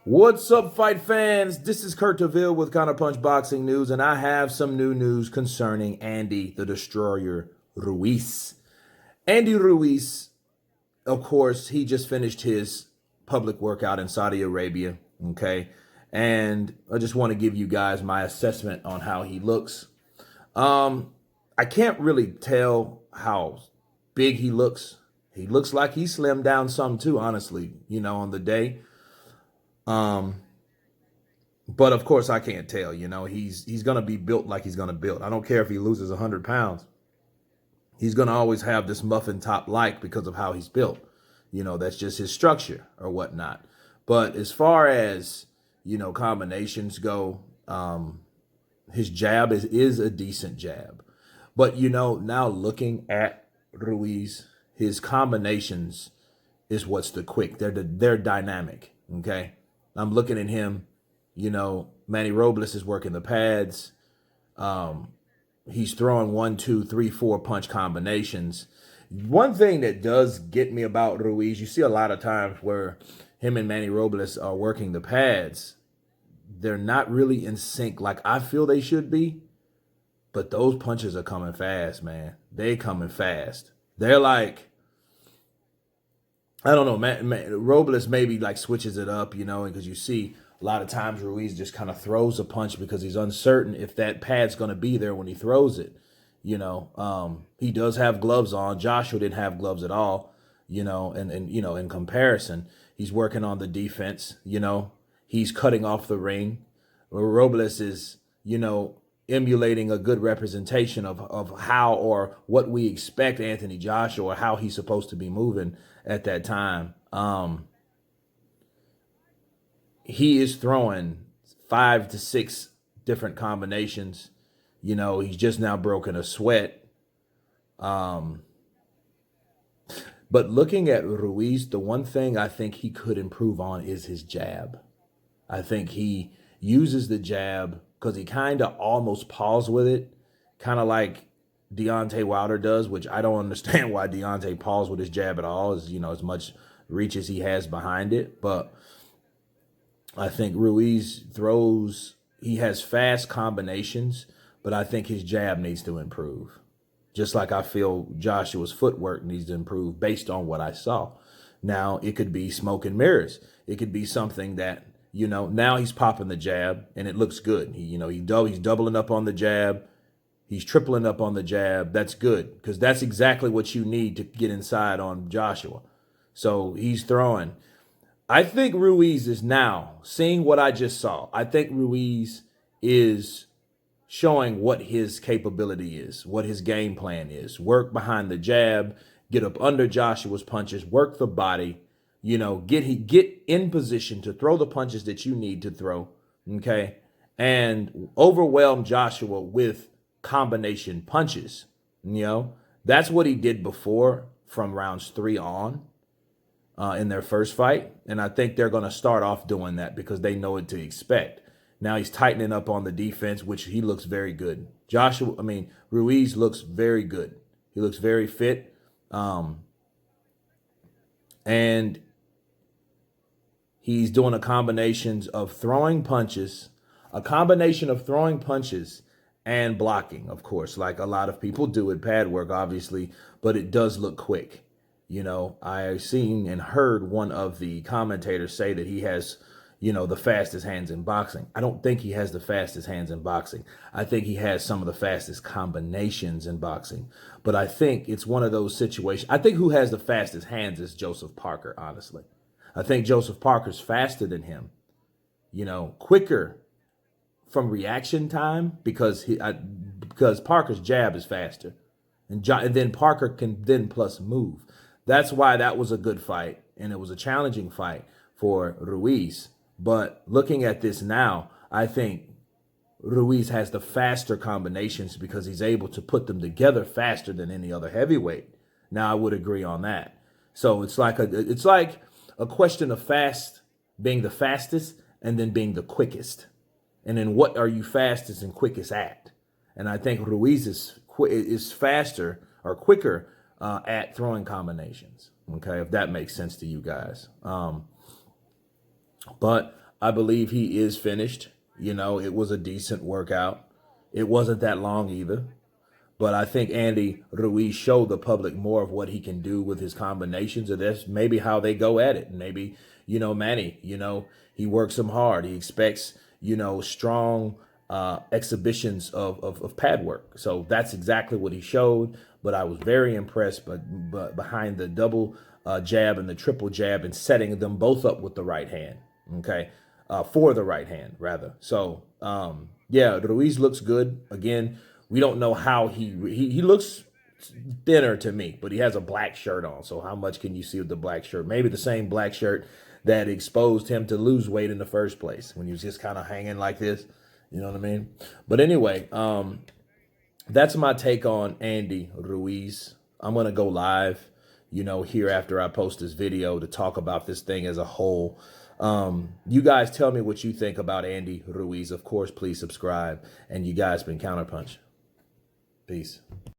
What's up, fight fans? This is Kurt DeVille with Counterpunch Boxing News, and I have some new news concerning Andy the Destroyer Ruiz. Andy Ruiz, of course, he just finished his public workout in Saudi Arabia, okay? And I just want to give you guys my assessment on how he looks. I can't really tell how big he looks. He looks like he slimmed down some too, honestly, on the day. But of course I can't tell, he's going to be built like he's going to build. I don't care if he loses 100 pounds. He's going to always have this muffin top like because of how he's built. That's just his structure or whatnot. But as far as, combinations go, his jab is a decent jab. But, now looking at Ruiz, his combinations is what's the quick. They're dynamic, okay? I'm looking at him, Manny Robles is working the pads. He's throwing 1, 2, 3, 4 punch combinations. One thing that does get me about Ruiz, you see a lot of times where him and Manny Robles are working the pads. They're not really in sync like I feel they should be. But those punches are coming fast, man. They coming fast. They're like, I don't know, Robles maybe like switches it up, because you see a lot of times Ruiz just kind of throws a punch because he's uncertain if that pad's going to be there when he throws it. He does have gloves on. Joshua didn't have gloves at all, and in comparison, he's working on the defense, he's cutting off the ring. Robles is, emulating a good representation of how or what we expect Anthony Joshua or how he's supposed to be moving at that time. He is throwing 5 to 6 different combinations. He's just now broken a sweat. But looking at Ruiz, the one thing I think he could improve on is his jab. I think he uses the jab because he kind of almost paws with it, kind of like Deontay Wilder does, which I don't understand why Deontay paws with his jab at all, as much reach as he has behind it. But I think Ruiz he has fast combinations, but I think his jab needs to improve. Just like I feel Joshua's footwork needs to improve based on what I saw. Now, it could be smoke and mirrors. It could be something that, now he's popping the jab and it looks good. He's doubling up on the jab. He's tripling up on the jab. That's good because that's exactly what you need to get inside on Joshua. So he's throwing. I think Ruiz is now seeing what I just saw. I think Ruiz is showing what his capability is, what his game plan is. Work behind the jab, get up under Joshua's punches, work the body, get in position to throw the punches that you need to throw, okay? And overwhelm Joshua with combination punches, That's what he did before from rounds 3 on in their first fight. And I think they're going to start off doing that because they know what to expect. Now he's tightening up on the defense, which he looks very good. Ruiz looks very good. He looks very fit. And he's doing a combination of throwing punches and blocking, of course, like a lot of people do at pad work, obviously, but it does look quick. I've seen and heard one of the commentators say that he has, the fastest hands in boxing. I don't think he has the fastest hands in boxing. I think he has some of the fastest combinations in boxing. But I think it's one of those situations. I think who has the fastest hands is Joseph Parker, honestly. I think Joseph Parker's faster than him, quicker from reaction time because Parker's jab is faster. And then Parker can then plus move. That's why that was a good fight. And it was a challenging fight for Ruiz. But looking at this now, I think Ruiz has the faster combinations because he's able to put them together faster than any other heavyweight. Now, I would agree on that. So it's like a question of being the fastest and then being the quickest. And then what are you fastest and quickest at? And I think Ruiz is faster or quicker at throwing combinations. Okay, if that makes sense to you guys. But I believe he is finished. You know, it was a decent workout. It wasn't that long either. But I think Andy Ruiz showed the public more of what he can do with his combinations, and that's maybe how they go at it. Maybe, Manny, he works him hard. He expects, strong exhibitions of pad work. So that's exactly what he showed. But I was very impressed, but behind the double jab and the triple jab and setting them both up with the right hand. Okay. For the right hand, rather. So, yeah, Ruiz looks good. Again, we don't know how he looks thinner to me, but he has a black shirt on. So how much can you see with the black shirt? Maybe the same black shirt that exposed him to lose weight in the first place when he was just kind of hanging like this. You know what I mean? But anyway, that's my take on Andy Ruiz. I'm gonna go live, here after I post this video to talk about this thing as a whole. You guys tell me what you think about Andy Ruiz. Of course, please subscribe. And you guys been Counterpunch. Peace.